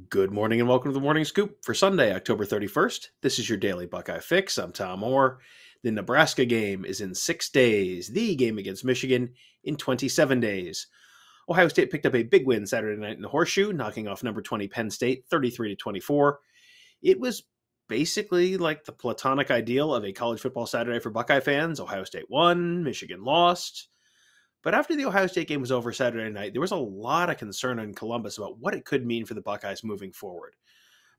Good morning and welcome to the Morning Scoop for Sunday, October 31st. This is your daily Buckeye fix. I'm Tom Orr. The Nebraska game is in 6 days, the game against Michigan in 27 days. Ohio State picked up a big win Saturday night in the Horseshoe, knocking off number 20 Penn State 33-24. It was basically like the platonic ideal of a college football Saturday for Buckeye fans. Ohio State won, Michigan lost. But after the Ohio State game was over Saturday night, there was a lot of concern in Columbus about what it could mean for the Buckeyes moving forward.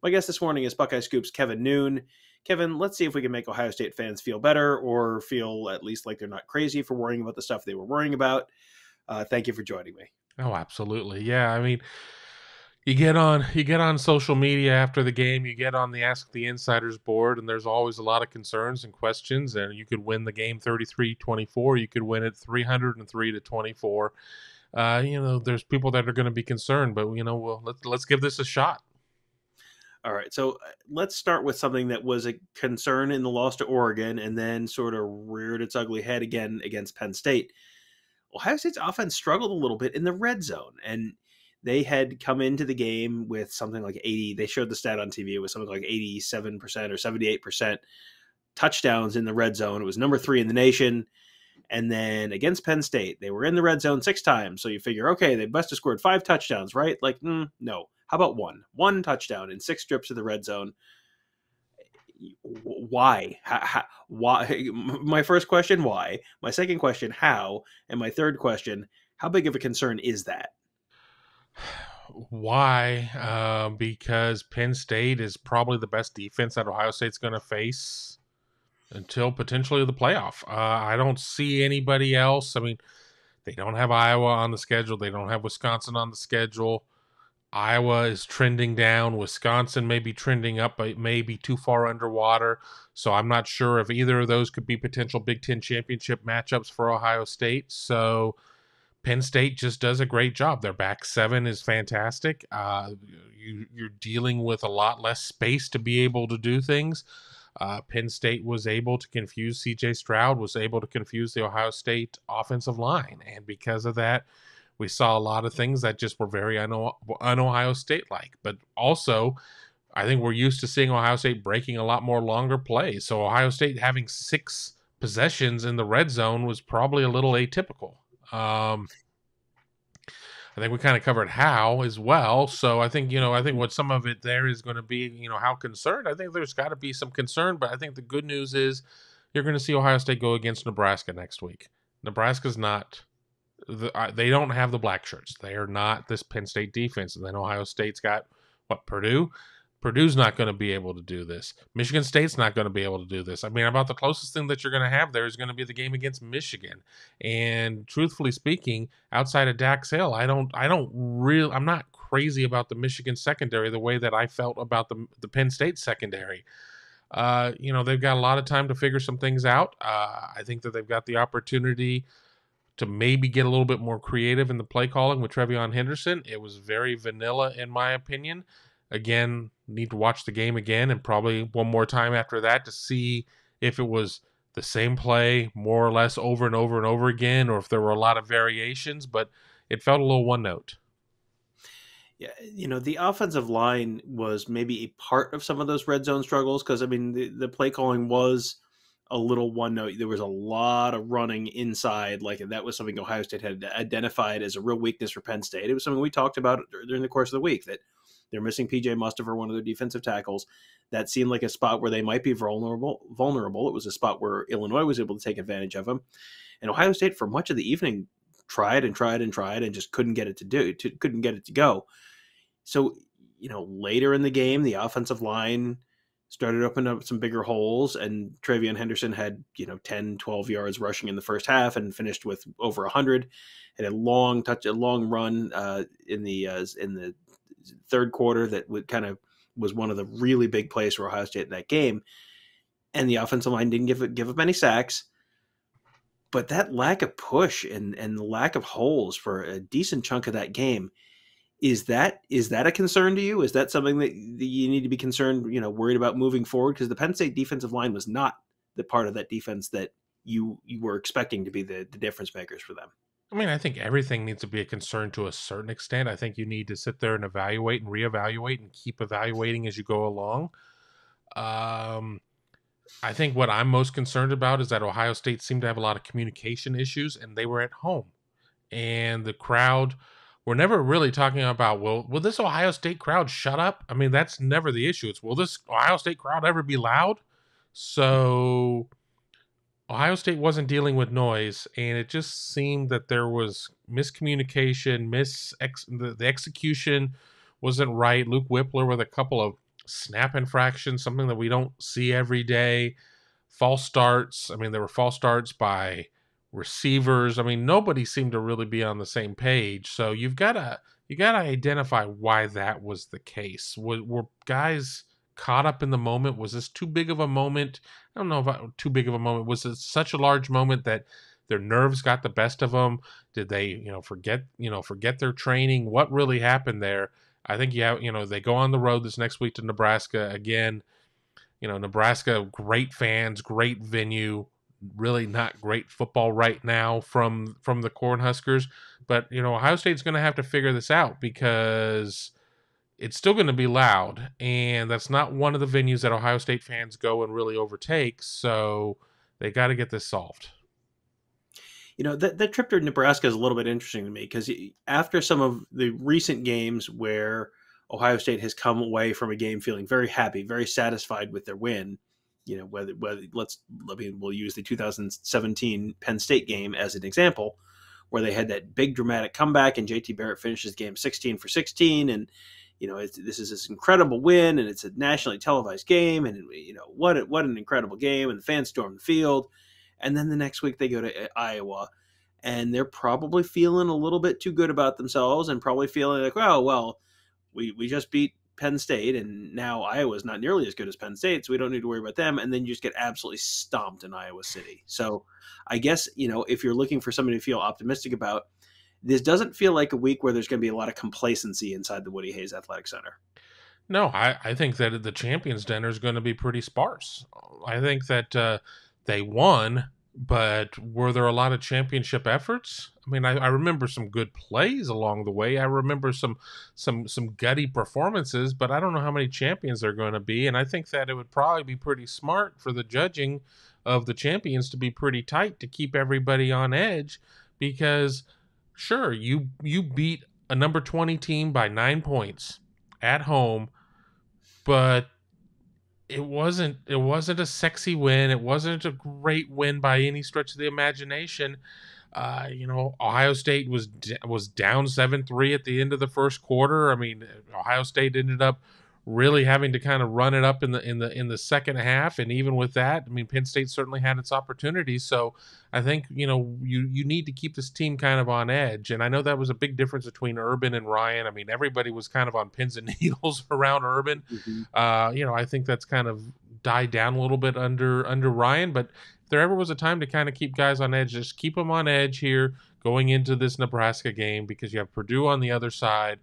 My guest this morning is Buckeye Scoop's Kevin Noon. Kevin, let's see if we can make Ohio State fans feel better or feel at least like they're not crazy for worrying about the stuff they were worrying about. Thank you for joining me. Oh, absolutely. Yeah, I mean, you get on social media after the game, you get on the Ask the Insiders board, and there's always a lot of concerns and questions, and you could win the game 33-24, you could win it 303-24. There's people that are going to be concerned, but let's give this a shot. All right, so let's start with something that was a concern in the loss to Oregon and then sort of reared its ugly head again against Penn State. Ohio State's offense struggled a little bit in the red zone, and they had come into the game with something like 80. They showed the stat on TV. It was something like 87% or 78% touchdowns in the red zone. It was number 3 in the nation. And then against Penn State, they were in the red zone 6 times. So you figure, okay, they must have scored 5 touchdowns, right? Like, no. How about one? One touchdown in 6 trips to the red zone. Why? Why? My first question, why? My second question, how? And my third question, how big of a concern is that? Why? Because Penn State is probably the best defense that Ohio State's going to face until potentially the playoff. I don't see anybody else. I mean, they don't have Iowa on the schedule. They don't have Wisconsin on the schedule. Iowa is trending down. Wisconsin may be trending up, but it may be too far underwater. So I'm not sure if either of those could be potential Big Ten championship matchups for Ohio State. So Penn State just does a great job. Their back seven is fantastic. You're dealing with a lot less space to be able to do things. Penn State was able to confuse C.J. Stroud, was able to confuse the Ohio State offensive line. And because of that, we saw a lot of things that just were very un-Ohio State-like. But also, I think we're used to seeing Ohio State breaking a lot more longer plays. So Ohio State having 6 possessions in the red zone was probably a little atypical. I think we kind of covered how as well. So I think what some of it there is going to be, how concerned. I think there's got to be some concern, but I think the good news is you're going to see Ohio State go against Nebraska next week. Nebraska's not, they don't have the black shirts. They are not this Penn State defense. And then Ohio State's got, Purdue? Purdue's not going to be able to do this. Michigan State's not going to be able to do this. I mean, about the closest thing that you're going to have there is going to be the game against Michigan. And truthfully speaking, outside of Dax Hill, I'm not crazy about the Michigan secondary the way that I felt about the Penn State secondary. They've got a lot of time to figure some things out. I think that they've got the opportunity to maybe get a little bit more creative in the play calling with Trevion Henderson. It was very vanilla in my opinion. Again, need to watch the game again and probably one more time after that to see if it was the same play more or less over and over and over again, or if there were a lot of variations, but it felt a little one note. Yeah, the offensive line was maybe a part of some of those red zone struggles because, I mean, the play calling was a little one note. There was a lot of running inside. Like, that was something Ohio State had identified as a real weakness for Penn State. It was something we talked about during the course of the week, that they're missing P.J. Mustafa, one of their defensive tackles. That seemed like a spot where they might be vulnerable. It was a spot where Illinois was able to take advantage of them. And Ohio State, for much of the evening, tried and just couldn't get it to go. So, later in the game, the offensive line started opening up some bigger holes, and Trevion Henderson had, 10, 12 yards rushing in the first half and finished with over 100. Had a long run in the third quarter that was one of the really big plays for Ohio State in that game. And the offensive line didn't give up any sacks. But that lack of push and the lack of holes for a decent chunk of that game, is that a concern to you? Is that something that you need to be concerned, worried about moving forward? Because the Penn State defensive line was not the part of that defense that you were expecting to be the difference makers for them. I mean, I think everything needs to be a concern to a certain extent. I think you need to sit there and evaluate and reevaluate and keep evaluating as you go along. Um, I think what I'm most concerned about is that Ohio State seemed to have a lot of communication issues, and they were at home. And the crowd, we're never really talking about, well, will this Ohio State crowd shut up? I mean, that's never the issue. It's, will this Ohio State crowd ever be loud? So Ohio State wasn't dealing with noise, and it just seemed that there was miscommunication, the execution wasn't right. Luke Whippler with a couple of snap infractions, something that we don't see every day. False starts. I mean, there were false starts by receivers. I mean, nobody seemed to really be on the same page. So you gotta identify why that was the case. Were guys caught up in the moment? Was this too big of a moment? I don't know about too big of a moment. Was it such a large moment that their nerves got the best of them? Did they, forget their training? What really happened there? I think they go on the road this next week to Nebraska again. Nebraska, great fans, great venue, really not great football right now from the Cornhuskers. But Ohio State's going to have to figure this out because it's still going to be loud, and that's not one of the venues that Ohio State fans go and really overtake. So they got to get this solved. That trip to Nebraska is a little bit interesting to me because after some of the recent games where Ohio State has come away from a game feeling very happy, very satisfied with their win, we'll use the 2017 Penn State game as an example, where they had that big dramatic comeback and JT Barrett finishes the game 16 for 16, and this is this incredible win, and it's a nationally televised game, and what an incredible game, and the fans storm the field. And then the next week they go to Iowa, and they're probably feeling a little bit too good about themselves, and probably feeling like, oh well, we just beat Penn State, and now Iowa's not nearly as good as Penn State, so we don't need to worry about them. And then you just get absolutely stomped in Iowa City. So I guess if you're looking for something to feel optimistic about, this doesn't feel like a week where there's going to be a lot of complacency inside the Woody Hayes Athletic Center. No, I think that the Champions Dinner is going to be pretty sparse. I think that they won, but were there a lot of championship efforts? I mean, I remember some good plays along the way. I remember some gutty performances, but I don't know how many champions there are going to be. And I think that it would probably be pretty smart for the judging of the champions to be pretty tight to keep everybody on edge, because sure, you beat a number 20 team by 9 points at home, but it wasn't a sexy win. It wasn't a great win by any stretch of the imagination. Ohio State was down 7-3 at the end of the first quarter. I mean, Ohio State ended up really having to kind of run it up in the second half, and even with that, I mean, Penn State certainly had its opportunities. So I think you need to keep this team kind of on edge, and I know that was a big difference between Urban and Ryan. I mean, everybody was kind of on pins and needles around Urban. Mm-hmm. I think that's kind of died down a little bit under Ryan, but if there ever was a time to kind of keep guys on edge, just keep them on edge here going into this Nebraska game, because you have Purdue on the other side.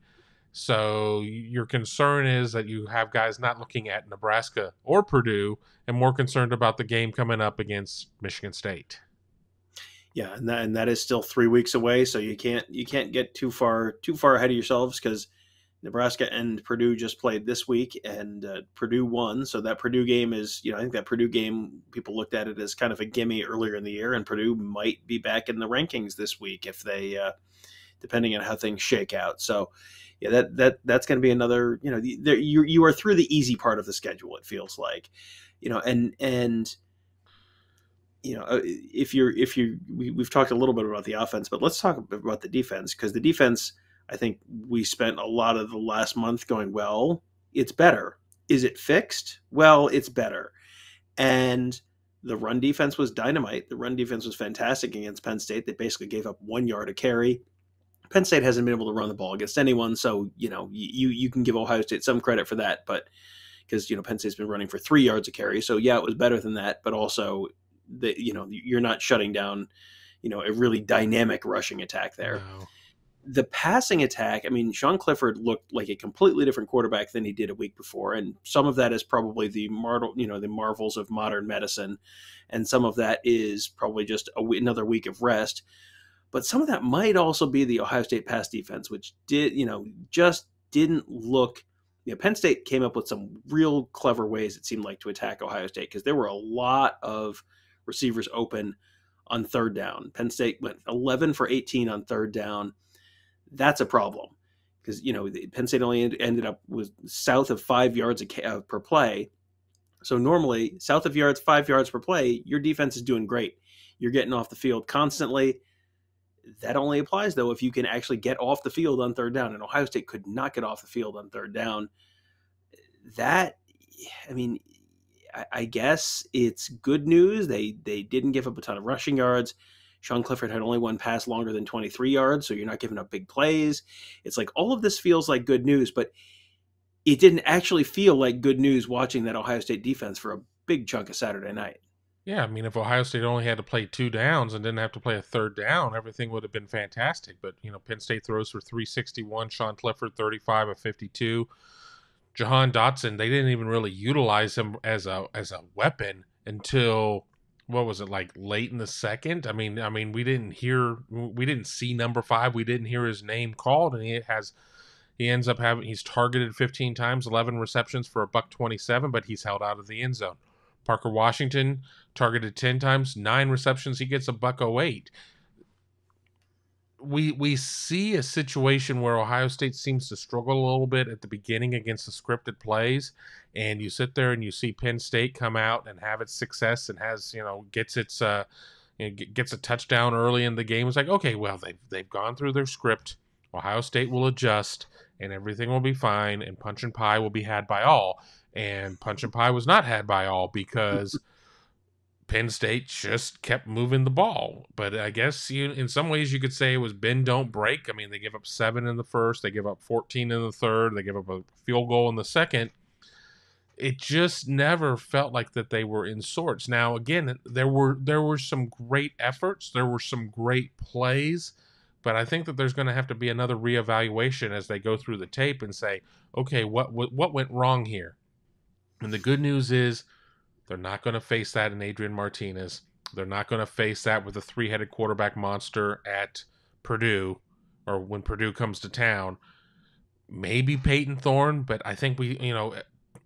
So your concern is that you have guys not looking at Nebraska or Purdue and more concerned about the game coming up against Michigan State. Yeah, and that is still 3 weeks away, so you can't get too far ahead of yourselves, because Nebraska and Purdue just played this week, and Purdue won. So that Purdue game is, I think that Purdue game, people looked at it as kind of a gimme earlier in the year, and Purdue might be back in the rankings this week if they, depending on how things shake out. So yeah, that's going to be another, you are through the easy part of the schedule, it feels like, we've talked a little bit about the offense, but let's talk about the defense, because the defense, I think we spent a lot of the last month going, well, it's better. Is it fixed? Well, it's better. And the run defense was dynamite. The run defense was fantastic against Penn State. They basically gave up 1 yard a carry. Penn State hasn't been able to run the ball against anyone, so you can give Ohio State some credit for that, but because Penn State's been running for 3 yards a carry, so yeah, it was better than that, but also you're not shutting down a really dynamic rushing attack there. No. The passing attack, I mean, Sean Clifford looked like a completely different quarterback than he did a week before, and some of that is probably the marvels of modern medicine, and some of that is probably just another week of rest. But some of that might also be the Ohio State pass defense, which just didn't look. Penn State came up with some real clever ways, it seemed like, to attack Ohio State, because there were a lot of receivers open on third down. Penn State went 11 for 18 on third down. That's a problem, because Penn State only ended up with south of 5 yards per play. So normally, south of 5 yards per play, your defense is doing great. You're getting off the field constantly. That only applies, though, if you can actually get off the field on third down. And Ohio State could not get off the field on third down. I guess it's good news. They didn't give up a ton of rushing yards. Sean Clifford had only one pass longer than 23 yards, so you're not giving up big plays. It's like all of this feels like good news, but it didn't actually feel like good news watching that Ohio State defense for a big chunk of Saturday night. Yeah, I mean, if Ohio State only had to play 2 downs and didn't have to play a third down, everything would have been fantastic. But, Penn State throws for 361, Sean Clifford 35 of 52. Jahan Dotson, they didn't even really utilize him as a weapon until, what was it, like late in the second? I mean, we didn't see number 5, we didn't hear his name called, and he's targeted 15 times, 11 receptions for $127, but he's held out of the end zone. Parker Washington targeted 10 times, 9 receptions, he gets $108. We see a situation where Ohio State seems to struggle a little bit at the beginning against the scripted plays, and you sit there and you see Penn State come out and have its success and gets a touchdown early in the game. It's like, okay, well, they've gone through their script. Ohio State will adjust and everything will be fine, and punch and pie will be had by all. And punch and pie was not had by all, because Penn State just kept moving the ball. But I guess in some ways you could say it was bend, don't break. I mean, they give up 7 in the first, they give up 14 in the third, they give up a field goal in the second. It just never felt like that they were in sorts. Now, again, there were some great efforts, there were some great plays, but I think that there's going to have to be another reevaluation as they go through the tape and say, okay, what went wrong here? And the good news is they're not going to face that in Adrian Martinez. They're not going to face that with a 3-headed quarterback monster at Purdue, or when Purdue comes to town. Maybe Peyton Thorne, but I think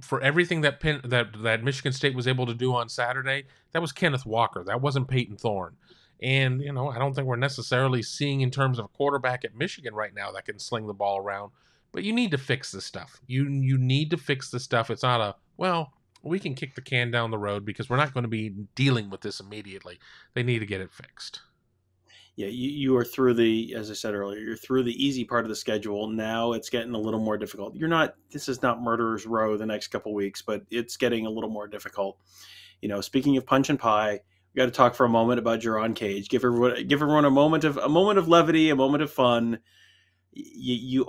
for everything that Michigan State was able to do on Saturday, that was Kenneth Walker. That wasn't Peyton Thorne. And, I don't think we're necessarily seeing in terms of a quarterback at Michigan right now that can sling the ball around. But you need to fix this stuff. You need to fix this stuff. It's not we can kick the can down the road because we're not going to be dealing with this immediately. They need to get it fixed. Yeah, you are through as I said earlier, you're through the easy part of the schedule. Now it's getting a little more difficult. This is not Murderer's Row the next couple weeks, but it's getting a little more difficult. Speaking of punch and pie, we got to talk for a moment about Jerron Cage. Give everyone a moment of levity, a moment of fun. You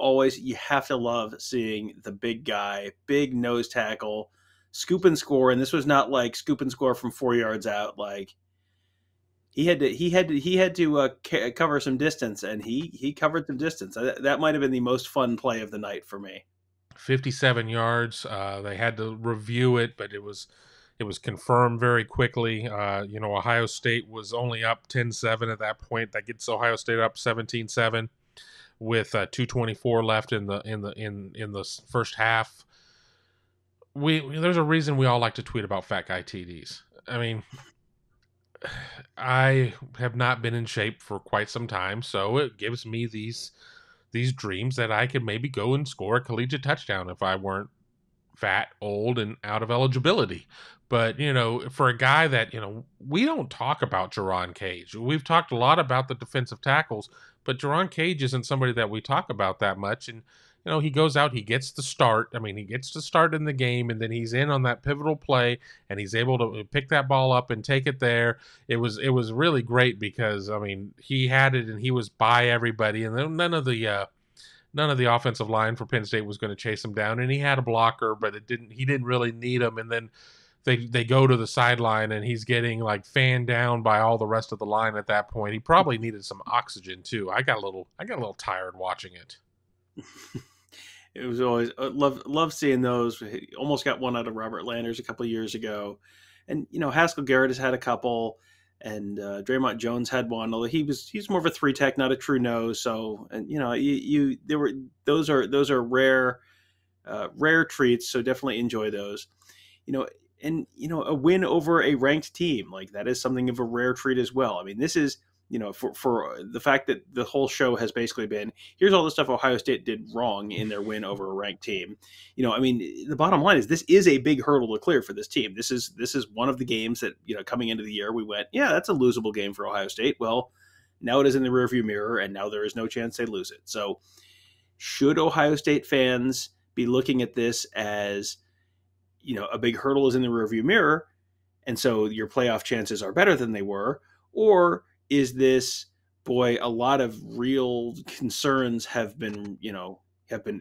have to love seeing the big guy, big nose tackle, scoop and score. And this was not like scoop and score from 4 yards out. Like he had to cover some distance, and he covered some distance. That might have been the most fun play of the night for me. 57 yards. They had to review it, but it was confirmed very quickly. Ohio State was only up 10-7 at that point. That gets Ohio State up 17-7 with 2:24 left in the first half. There's a reason we all like to tweet about fat guy TDs. I mean, I have not been in shape for quite some time, so it gives me these dreams that I could maybe go and score a collegiate touchdown if I weren't fat, old, and out of eligibility. But, for a guy that, we don't talk about Jerron Cage. We've talked a lot about the defensive tackles, but Jerron Cage isn't somebody that we talk about that much. And, he goes out, he gets the start. I mean, he gets to start in the game, and then he's in on that pivotal play, and he's able to pick that ball up and take it there. It was really great because, I mean, he had it and he was by everybody, and then none of the offensive line for Penn State was going to chase him down, and he had a blocker, but he didn't really need him. And then they go to the sideline, and he's getting like fanned down by all the rest of the line at that point. He probably needed some oxygen too. I got a little tired watching it. It was always love seeing those. He almost got one out of Robert Landers a couple of years ago, and Haskell Garrett has had a couple. and Draymond Jones had one, although he's more of a 3 tech, not a true nose. So, and you there were those are rare treats. So definitely enjoy those. You know, and a win over a ranked team, like that is something of a rare treat as well. I mean, this is for the fact that the whole show has basically been, here's all the stuff Ohio State did wrong in their win over a ranked team. I mean, the bottom line is this is a big hurdle to clear for this team. This is one of the games that, coming into the year, we went, yeah, that's a losable game for Ohio State. Well, now it is in the rearview mirror, and now there is no chance they lose it. So should Ohio State fans be looking at this as, a big hurdle is in the rearview mirror, and so your playoff chances are better than they were? Or is this, boy, a lot of real concerns have been,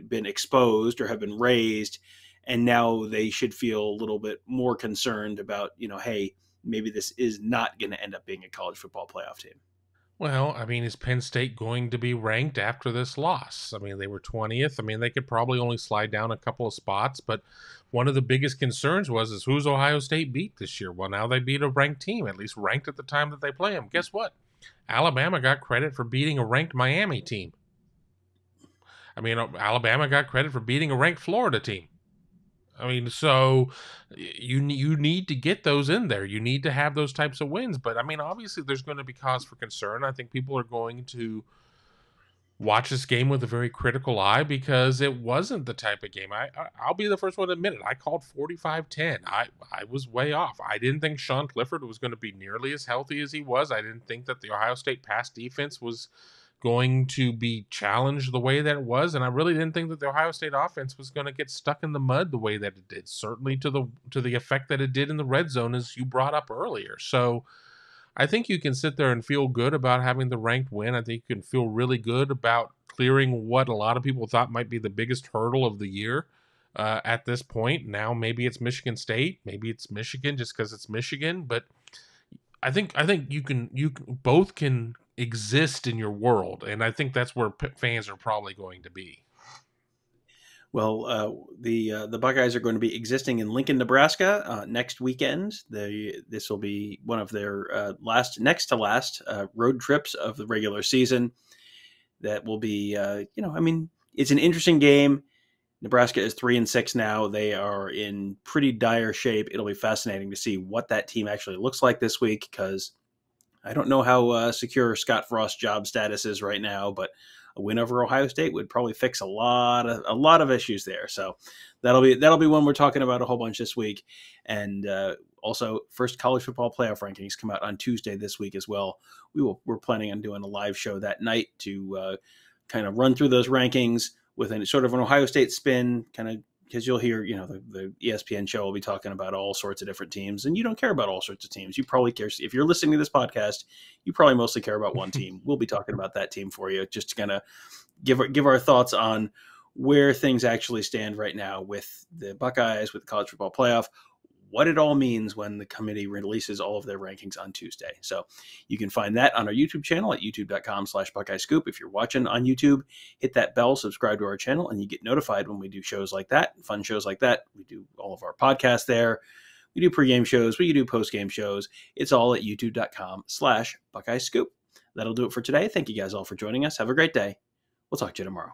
been exposed or have been raised, and now they should feel a little bit more concerned about, hey, maybe this is not going to end up being a college football playoff team? Well, I mean, is Penn State going to be ranked after this loss? I mean, they were 20th. I mean, they could probably only slide down a couple of spots, but one of the biggest concerns is who's Ohio State beat this year? Well, now they beat a ranked team, at least ranked at the time that they play them. Guess what? Alabama got credit for beating a ranked Miami team. I mean, Alabama got credit for beating a ranked Florida team. I mean, so you need to get those in there. You need to have those types of wins. But, I mean, obviously there's going to be cause for concern. I think people are going to watch this game with a very critical eye because it wasn't the type of game. I'll be the first one to admit it. I called 45-10. I was way off. I didn't think Sean Clifford was going to be nearly as healthy as he was. I didn't think that the Ohio State pass defense was going to be challenged the way that it was, and I really didn't think that the Ohio State offense was going to get stuck in the mud the way that it did, certainly to the effect that it did in the red zone, as you brought up earlier. So I think you can sit there and feel good about having the ranked win. I think you can feel really good about clearing what a lot of people thought might be the biggest hurdle of the year at this point. Now maybe it's Michigan State, maybe it's Michigan just because it's Michigan, but I think you both can exist in your world, and I think that's where fans are probably going to be. Well, the Buckeyes are going to be existing in Lincoln, Nebraska next weekend. This will be one of their next to last road trips of the regular season. That will be, I mean, it's an interesting game. Nebraska is 3-6 now. They are in pretty dire shape. It'll be fascinating to see what that team actually looks like this week, because I don't know how secure Scott Frost's job status is right now, but a win over Ohio State would probably fix a lot of issues there. So that'll be one we're talking about a whole bunch this week. And also, first college football playoff rankings come out on Tuesday this week as well. We're planning on doing a live show that night to kind of run through those rankings with sort of an Ohio State spin, kind of, because you'll hear, the ESPN show will be talking about all sorts of different teams, and you don't care about all sorts of teams. You probably care, if you're listening to this podcast, you probably mostly care about one team. We'll be talking about that team for you, just to kind of give our thoughts on where things actually stand right now with the Buckeyes, with the college football playoff, what it all means when the committee releases all of their rankings on Tuesday. So you can find that on our YouTube channel at youtube.com/Buckeye Scoop. If you're watching on YouTube, hit that bell, subscribe to our channel, and you get notified when we do shows like that, fun shows like that. We do all of our podcasts there. We do pregame shows. We do postgame shows. It's all at youtube.com/Buckeye Scoop. That'll do it for today. Thank you guys all for joining us. Have a great day. We'll talk to you tomorrow.